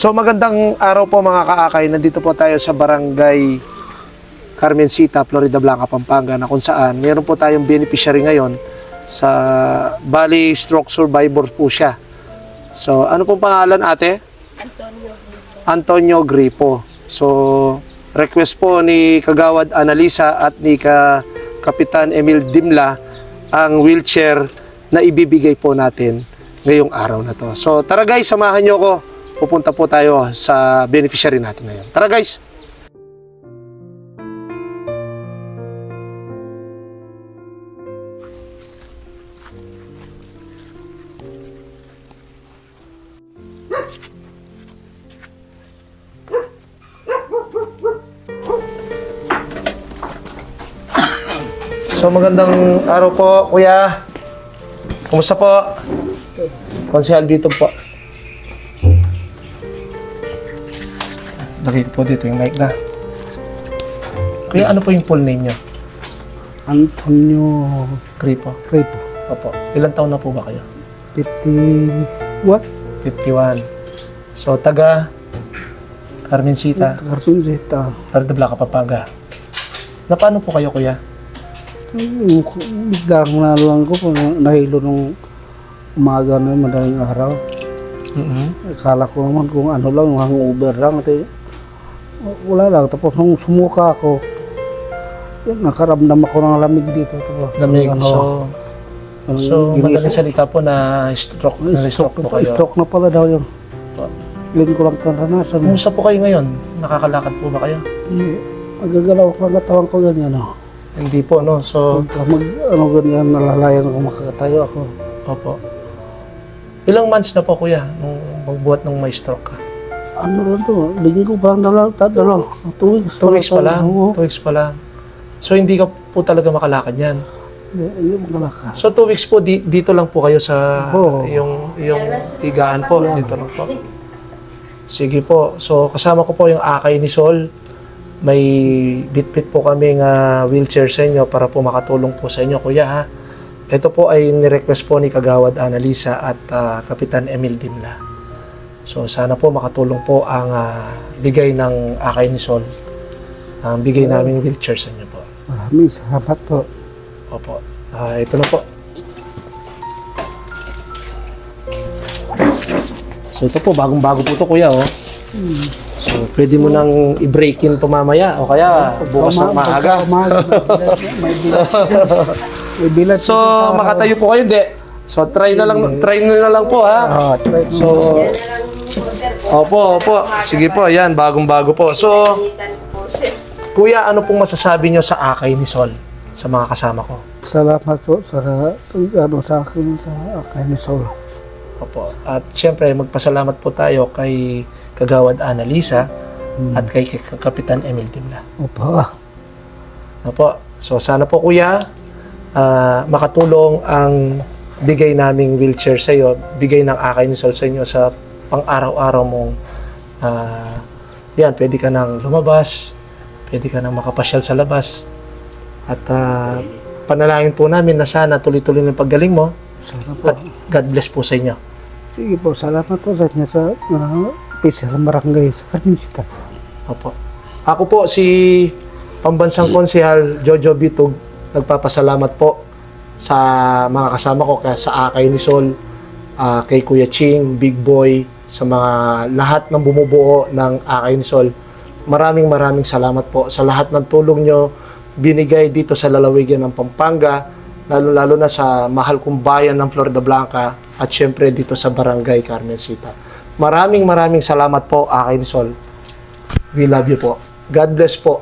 So magandang araw po mga kaakay. Nandito po tayo sa Barangay Carmencita, Florida Blanca, Pampanga, na kung saan meron po tayong beneficiary ngayon sa Bali Stroke Survivor po siya. So ano pong pangalan, ate? Antonio Gripo. So request po ni Kagawad Analisa at ni Kapitan Emil Dimla ang wheelchair na ibibigay po natin ngayong araw na to. So tara guys, samahan nyo ko. Pupunta po tayo sa beneficiary natin ngayon. Tara guys! So magandang araw po, kuya. Kumusta po? Konsehal Bitog po. Lagay ko po dito yung mic na. Kuya, ano po yung full name nyo? Antonio Gripo. Gripo. Opo. Ilang taon na po ba kayo? 50 what? 51. So, taga Carmencita, Carmencita. Florida Blanca, Pampanga. Na paano po kayo, kuya? Biglang na lang ko kung nahilo nung umaga na madaling araw. Akala ko naman kung ano lang, yung hangover lang. Wala lang. Tapos nung sumuka ako, nakaramdam ako ng lamig dito. Tapos, Lamig. So madaling salita po na stroke po kayo. Stroke na pala daw yun. Linggo ko lang karanasan. Kumusta po kayo ngayon? Nakakalakad po ba kayo? Hindi. Magagalaw ko ang katawan ko ganyan. No? Hindi po, no? So, ganyan, nalalayan ako, makakatayo ako. opo. Ilang months na po, kuya, nung magbuhat ng may stroke ka? Ano lang to? Linggo pa lang, 2 weeks. 2 weeks pa lang? 2 weeks pa lang. So, hindi ka po talaga makalakad yan? Hindi makalakad. So, 2 weeks po, dito lang po kayo sa yung higaan po. Dito lang po. Sige po. So, kasama ko po yung akay ni Sol. May bit-bit po kaming wheelchair sa inyo para po makatulong po sa inyo, kuya, ha? Ito po ay ni-request po ni Kagawad Analisa at Kapitan Emil Dimla. So, sana po makatulong po ang bigay ng akay ni Sol. Ang bigay naming wheelchair sa inyo po. Maraming salamat po. Opo. Ito na po. So, ito po, bagong-bago po ito, kuya, oh. So, pwede mo nang i-break in to mamaya o kaya bukas ng maaga. May bilat. So, makatayo po kayo, de. So, try na lang po, ha. So, opo. Sige po, yan, bagong-bago po. So, kuya, ano pong masasabi nyo sa akay ni Sol, sa mga kasama ko? Salamat po sa akin, sa akay ni Sol. Opo. At syempre, magpasalamat po tayo kay Kagawad Analisa at kay Kapitan Emil Dimla. Opo. Opo. So, sana po, kuya, makatulong ang bigay naming wheelchair sa iyo, bigay ng akay ni Sol sa inyo sa pang-araw-araw mong yan, pwede ka nang lumabas, pwede ka nang makapasyal sa labas. At panalangin po namin na sana tuloy-tuloy ng paggaling mo. Sana po. At God bless po sa inyo. Sige po, salamat po sa inyo sa sa barangay sa Carmencita. Opo. Ako po si Pambansang Konsehal Jojo Bitog, nagpapasalamat po sa mga kasama ko, kaya sa akay ni Sol, kay Kuya Ching, Big Boy, sa mga lahat ng bumubuo ng akay ni Sol. Maraming salamat po sa lahat ng tulong nyo binigay dito sa lalawigan ng Pampanga, lalo na sa mahal kong bayan ng Florida Blanca at syempre dito sa Barangay Carmencita. Maraming salamat po, akay ni Sol. We love you po. God bless po.